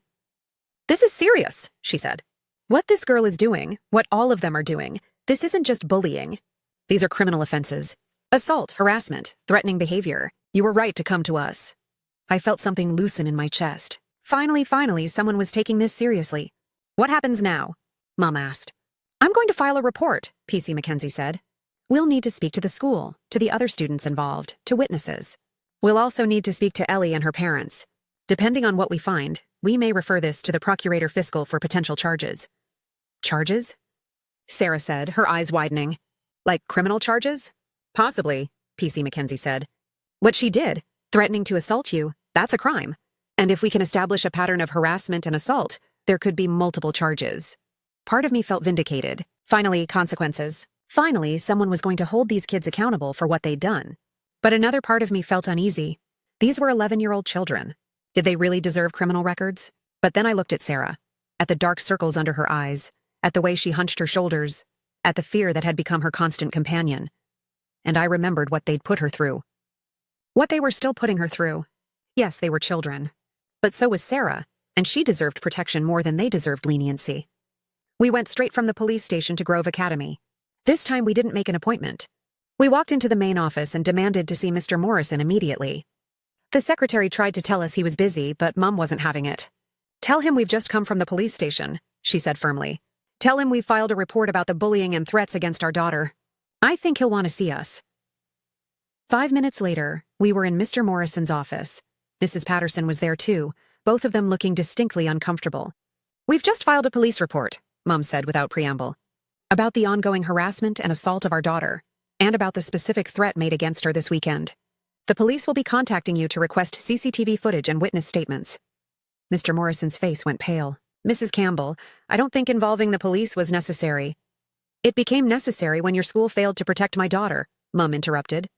"This is serious," she said. "What this girl is doing, what all of them are doing, this isn't just bullying. These are criminal offenses. Assault, harassment, threatening behavior. You were right to come to us." I felt something loosen in my chest. Finally, someone was taking this seriously. "What happens now?" Mom asked. "I'm going to file a report," P.C. Mackenzie said. "We'll need to speak to the school, to the other students involved, to witnesses. We'll also need to speak to Ellie and her parents. Depending on what we find, we may refer this to the Procurator Fiscal for potential charges." "Charges?" Sarah said, her eyes widening. "Like criminal charges?" "Possibly," P.C. Mackenzie said. "What she did, threatening to assault you, that's a crime. And if we can establish a pattern of harassment and assault, there could be multiple charges." Part of me felt vindicated. Finally, consequences. Finally, someone was going to hold these kids accountable for what they'd done. But another part of me felt uneasy. These were 11-year-old children. Did they really deserve criminal records? But then I looked at Sarah, at the dark circles under her eyes, at the way she hunched her shoulders, at the fear that had become her constant companion. And I remembered what they'd put her through. What they were still putting her through. Yes, they were children. But so was Sarah, and she deserved protection more than they deserved leniency. We went straight from the police station to Grove Academy. This time we didn't make an appointment. We walked into the main office and demanded to see Mr. Morrison immediately. The secretary tried to tell us he was busy, but Mum wasn't having it. "Tell him we've just come from the police station," she said firmly. "Tell him we filed a report about the bullying and threats against our daughter. I think he'll want to see us." 5 minutes later, we were in Mr. Morrison's office. Mrs. Patterson was there too, both of them looking distinctly uncomfortable. "We've just filed a police report," Mum said without preamble, "about the ongoing harassment and assault of our daughter, and about the specific threat made against her this weekend. The police will be contacting you to request CCTV footage and witness statements." Mr. Morrison's face went pale. "Mrs. Campbell, I don't think involving the police was necessary." "It became necessary when your school failed to protect my daughter," Mum interrupted.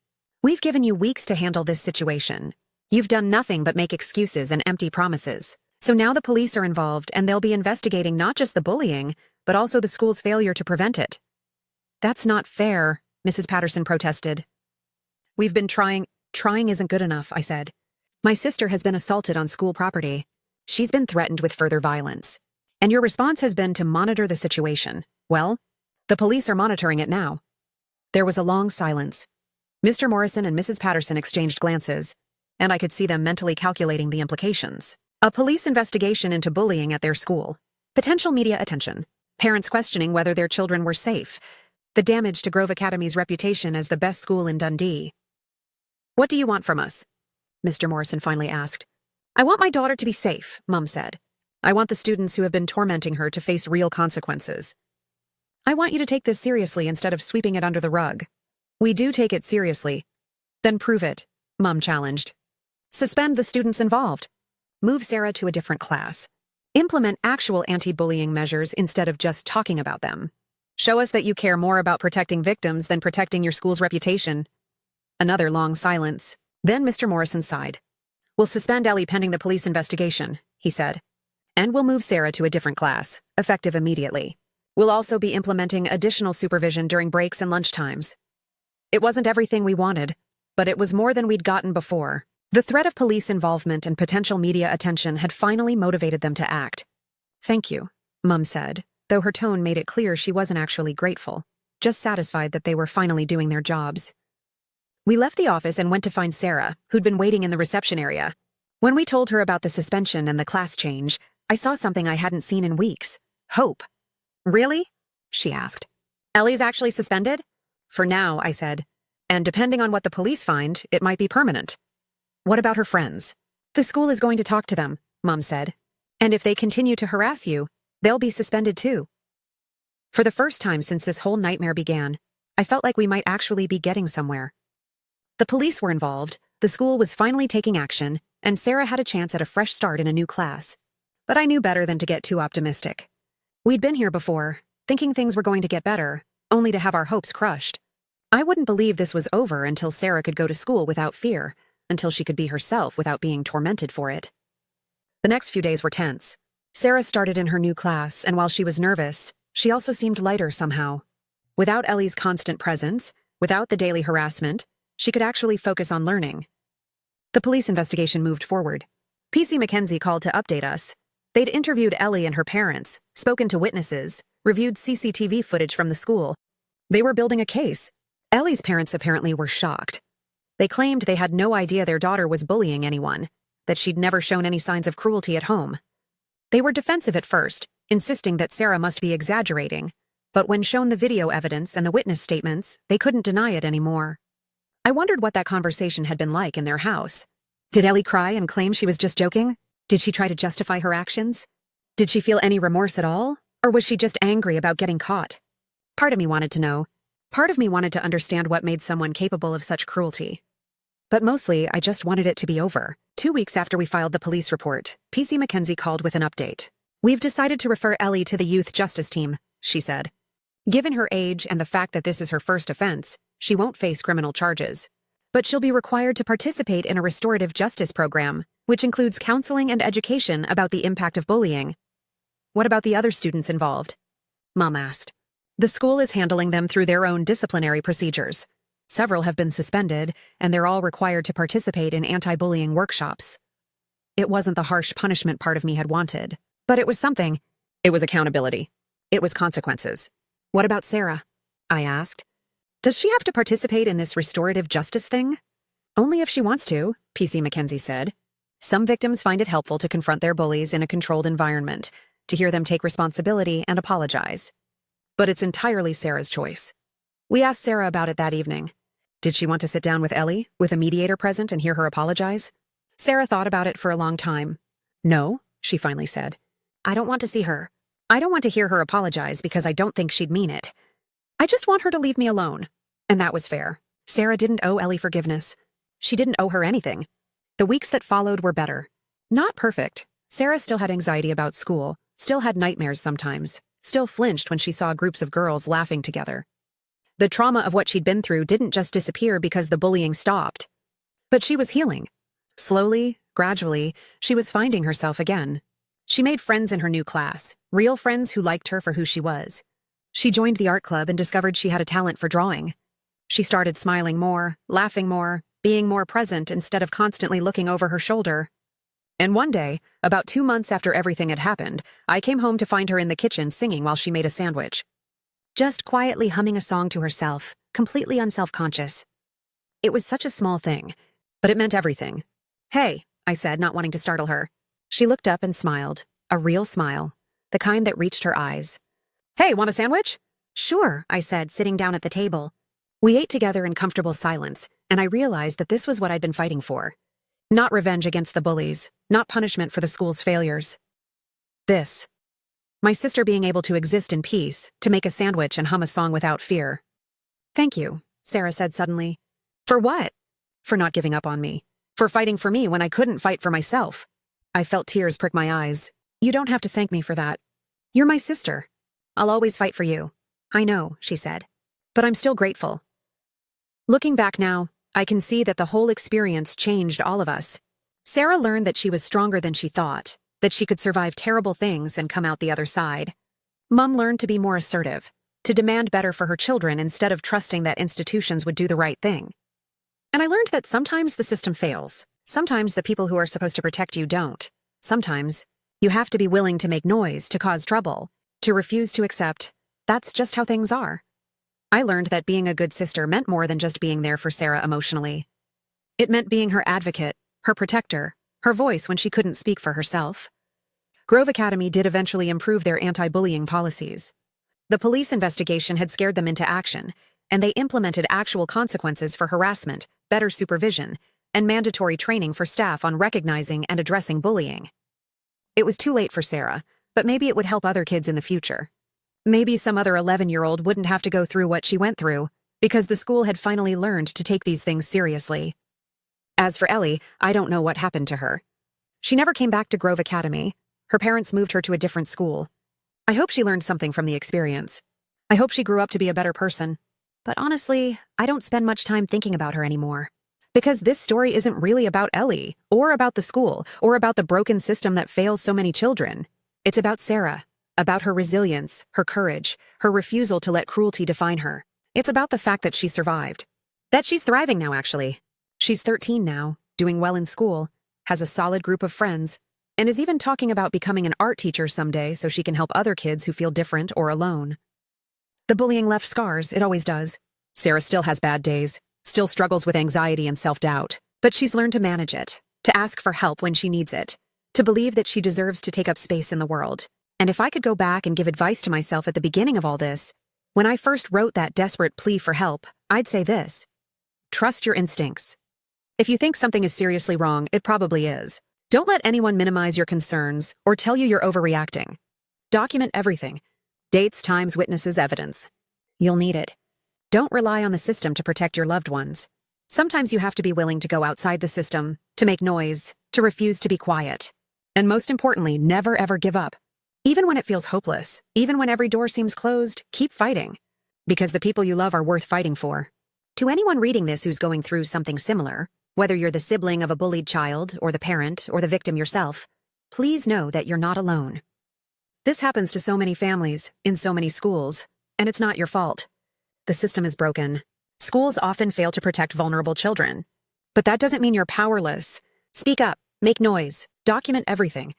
"We've given you weeks to handle this situation. You've done nothing but make excuses and empty promises. So now the police are involved and they'll be investigating not just the bullying, but also the school's failure to prevent it." "That's not fair," Mrs. Patterson protested. "We've been trying. Trying isn't good enough," I said. "My sister has been assaulted on school property. She's been threatened with further violence. And your response has been to monitor the situation. Well, the police are monitoring it now." There was a long silence. Mr. Morrison and Mrs. Patterson exchanged glances, and I could see them mentally calculating the implications. A police investigation into bullying at their school. Potential media attention. Parents questioning whether their children were safe. The damage to Grove Academy's reputation as the best school in Dundee. "What do you want from us?" Mr. Morrison finally asked. I want my daughter to be safe, Mum said. I want the students who have been tormenting her to face real consequences. I want you to take this seriously instead of sweeping it under the rug. We do take it seriously. Then prove it, Mum challenged. Suspend the students involved. Move Sarah to a different class. Implement actual anti-bullying measures instead of just talking about them. Show us that you care more about protecting victims than protecting your school's reputation. Another long silence. Then Mr. Morrison sighed. We'll suspend Ellie pending the police investigation, he said. And we'll move Sarah to a different class, effective immediately. We'll also be implementing additional supervision during breaks and lunchtimes. It wasn't everything we wanted, but it was more than we'd gotten before. The threat of police involvement and potential media attention had finally motivated them to act. Thank you, Mum said, though her tone made it clear she wasn't actually grateful, just satisfied that they were finally doing their jobs. We left the office and went to find Sarah, who'd been waiting in the reception area. When we told her about the suspension and the class change, I saw something I hadn't seen in weeks. Hope. Really? She asked. Ellie's actually suspended? For now, I said. And depending on what the police find, it might be permanent. What about her friends? The school is going to talk to them, Mum said. And if they continue to harass you, they'll be suspended too. For the first time since this whole nightmare began, I felt like we might actually be getting somewhere. The police were involved, the school was finally taking action, and Sarah had a chance at a fresh start in a new class. But I knew better than to get too optimistic. We'd been here before, thinking things were going to get better, only to have our hopes crushed. I wouldn't believe this was over until Sarah could go to school without fear, until she could be herself without being tormented for it. The next few days were tense. Sarah started in her new class, and while she was nervous, she also seemed lighter somehow. Without Ellie's constant presence, without the daily harassment, she could actually focus on learning. The police investigation moved forward. PC Mackenzie called to update us. They'd interviewed Ellie and her parents, spoken to witnesses, reviewed CCTV footage from the school. They were building a case. Ellie's parents apparently were shocked. They claimed they had no idea their daughter was bullying anyone, that she'd never shown any signs of cruelty at home. They were defensive at first, insisting that Sarah must be exaggerating, but when shown the video evidence and the witness statements, they couldn't deny it anymore. I wondered what that conversation had been like in their house. Did Ellie cry and claim she was just joking? Did she try to justify her actions? Did she feel any remorse at all? Or was she just angry about getting caught? Part of me wanted to know. Part of me wanted to understand what made someone capable of such cruelty. But mostly, I just wanted it to be over. 2 weeks after we filed the police report, PC Mackenzie called with an update. We've decided to refer Ellie to the youth justice team, she said. Given her age and the fact that this is her first offense, she won't face criminal charges. But she'll be required to participate in a restorative justice program, which includes counseling and education about the impact of bullying. What about the other students involved? Mum asked. The school is handling them through their own disciplinary procedures. Several have been suspended, and they're all required to participate in anti-bullying workshops. It wasn't the harsh punishment part of me had wanted, but it was something. It was accountability. It was consequences. What about Sarah? I asked. Does she have to participate in this restorative justice thing? Only if she wants to, PC Mackenzie said. Some victims find it helpful to confront their bullies in a controlled environment, to hear them take responsibility and apologize. But it's entirely Sarah's choice. We asked Sarah about it that evening. Did she want to sit down with Ellie, with a mediator present, and hear her apologize? Sarah thought about it for a long time. No, she finally said. I don't want to see her. I don't want to hear her apologize because I don't think she'd mean it. I just want her to leave me alone. And that was fair. Sarah didn't owe Ellie forgiveness. She didn't owe her anything. The weeks that followed were better. Not perfect. Sarah still had anxiety about school, still had nightmares sometimes, still flinched when she saw groups of girls laughing together. The trauma of what she'd been through didn't just disappear because the bullying stopped. But she was healing. Slowly, gradually, she was finding herself again. She made friends in her new class, real friends who liked her for who she was. She joined the art club and discovered she had a talent for drawing. She started smiling more, laughing more, being more present instead of constantly looking over her shoulder. And one day, about 2 months after everything had happened, I came home to find her in the kitchen singing while she made a sandwich. Just quietly humming a song to herself, completely unself-conscious. It was such a small thing, but it meant everything. Hey, I said, not wanting to startle her. She looked up and smiled, a real smile, the kind that reached her eyes. Hey, want a sandwich? Sure, I said, sitting down at the table. We ate together in comfortable silence, and I realized that this was what I'd been fighting for. Not revenge against the bullies, not punishment for the school's failures. This. My sister being able to exist in peace, to make a sandwich and hum a song without fear. Thank you, Sarah said suddenly. For what? For not giving up on me. For fighting for me when I couldn't fight for myself. I felt tears prick my eyes. You don't have to thank me for that. You're my sister. I'll always fight for you. I know, she said. But I'm still grateful. Looking back now, I can see that the whole experience changed all of us. Sarah learned that she was stronger than she thought, that she could survive terrible things and come out the other side. Mum learned to be more assertive, to demand better for her children instead of trusting that institutions would do the right thing. And I learned that sometimes the system fails. Sometimes the people who are supposed to protect you don't. Sometimes you have to be willing to make noise, to cause trouble, to refuse to accept. That's just how things are. I learned that being a good sister meant more than just being there for Sarah emotionally. It meant being her advocate, her protector, her voice when she couldn't speak for herself. Grove Academy did eventually improve their anti-bullying policies. The police investigation had scared them into action, and they implemented actual consequences for harassment, better supervision, and mandatory training for staff on recognizing and addressing bullying. It was too late for Sarah, but maybe it would help other kids in the future. Maybe some other 11-year-old wouldn't have to go through what she went through, because the school had finally learned to take these things seriously. As for Ellie, I don't know what happened to her. She never came back to Grove Academy. Her parents moved her to a different school. I hope she learned something from the experience. I hope she grew up to be a better person. But honestly, I don't spend much time thinking about her anymore. Because this story isn't really about Ellie, or about the school, or about the broken system that fails so many children. It's about Sarah, about her resilience, her courage, her refusal to let cruelty define her. It's about the fact that she survived. That she's thriving now, actually. She's 13 now, doing well in school, has a solid group of friends, and is even talking about becoming an art teacher someday so she can help other kids who feel different or alone. The bullying left scars, it always does. Sarah still has bad days, still struggles with anxiety and self-doubt, but she's learned to manage it, to ask for help when she needs it, to believe that she deserves to take up space in the world. And if I could go back and give advice to myself at the beginning of all this, when I first wrote that desperate plea for help, I'd say this: trust your instincts. If you think something is seriously wrong, it probably is. Don't let anyone minimize your concerns or tell you you're overreacting. Document everything. Dates, times, witnesses, evidence. You'll need it. Don't rely on the system to protect your loved ones. Sometimes you have to be willing to go outside the system, to make noise, to refuse to be quiet. And most importantly, never ever give up. Even when it feels hopeless, even when every door seems closed, keep fighting. Because the people you love are worth fighting for. To anyone reading this who's going through something similar, whether you're the sibling of a bullied child, or the parent, or the victim yourself, please know that you're not alone. This happens to so many families, in so many schools, and it's not your fault. The system is broken. Schools often fail to protect vulnerable children. But that doesn't mean you're powerless. Speak up, make noise, document everything.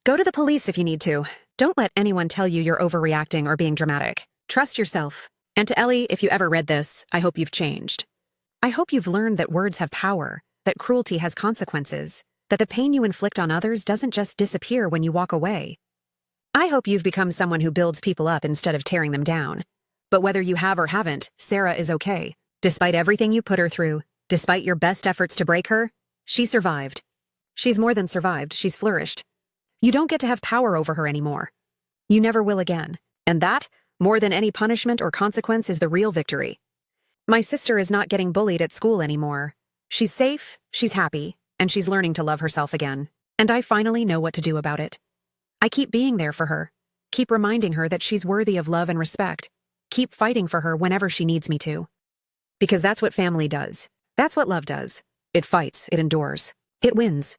Go to the police if you need to. Don't let anyone tell you you're overreacting or being dramatic. Trust yourself. And to Ellie, if you ever read this, I hope you've changed. I hope you've learned that words have power, that cruelty has consequences, that the pain you inflict on others doesn't just disappear when you walk away. I hope you've become someone who builds people up instead of tearing them down. But whether you have or haven't, Sarah is okay. Despite everything you put her through, despite your best efforts to break her, she survived. She's more than survived, she's flourished. You don't get to have power over her anymore. You never will again. And that, more than any punishment or consequence, is the real victory. My sister is not getting bullied at school anymore. She's safe, she's happy, and she's learning to love herself again. And I finally know what to do about it. I keep being there for her. Keep reminding her that she's worthy of love and respect. Keep fighting for her whenever she needs me to. Because that's what family does. That's what love does. It fights, it endures. It wins.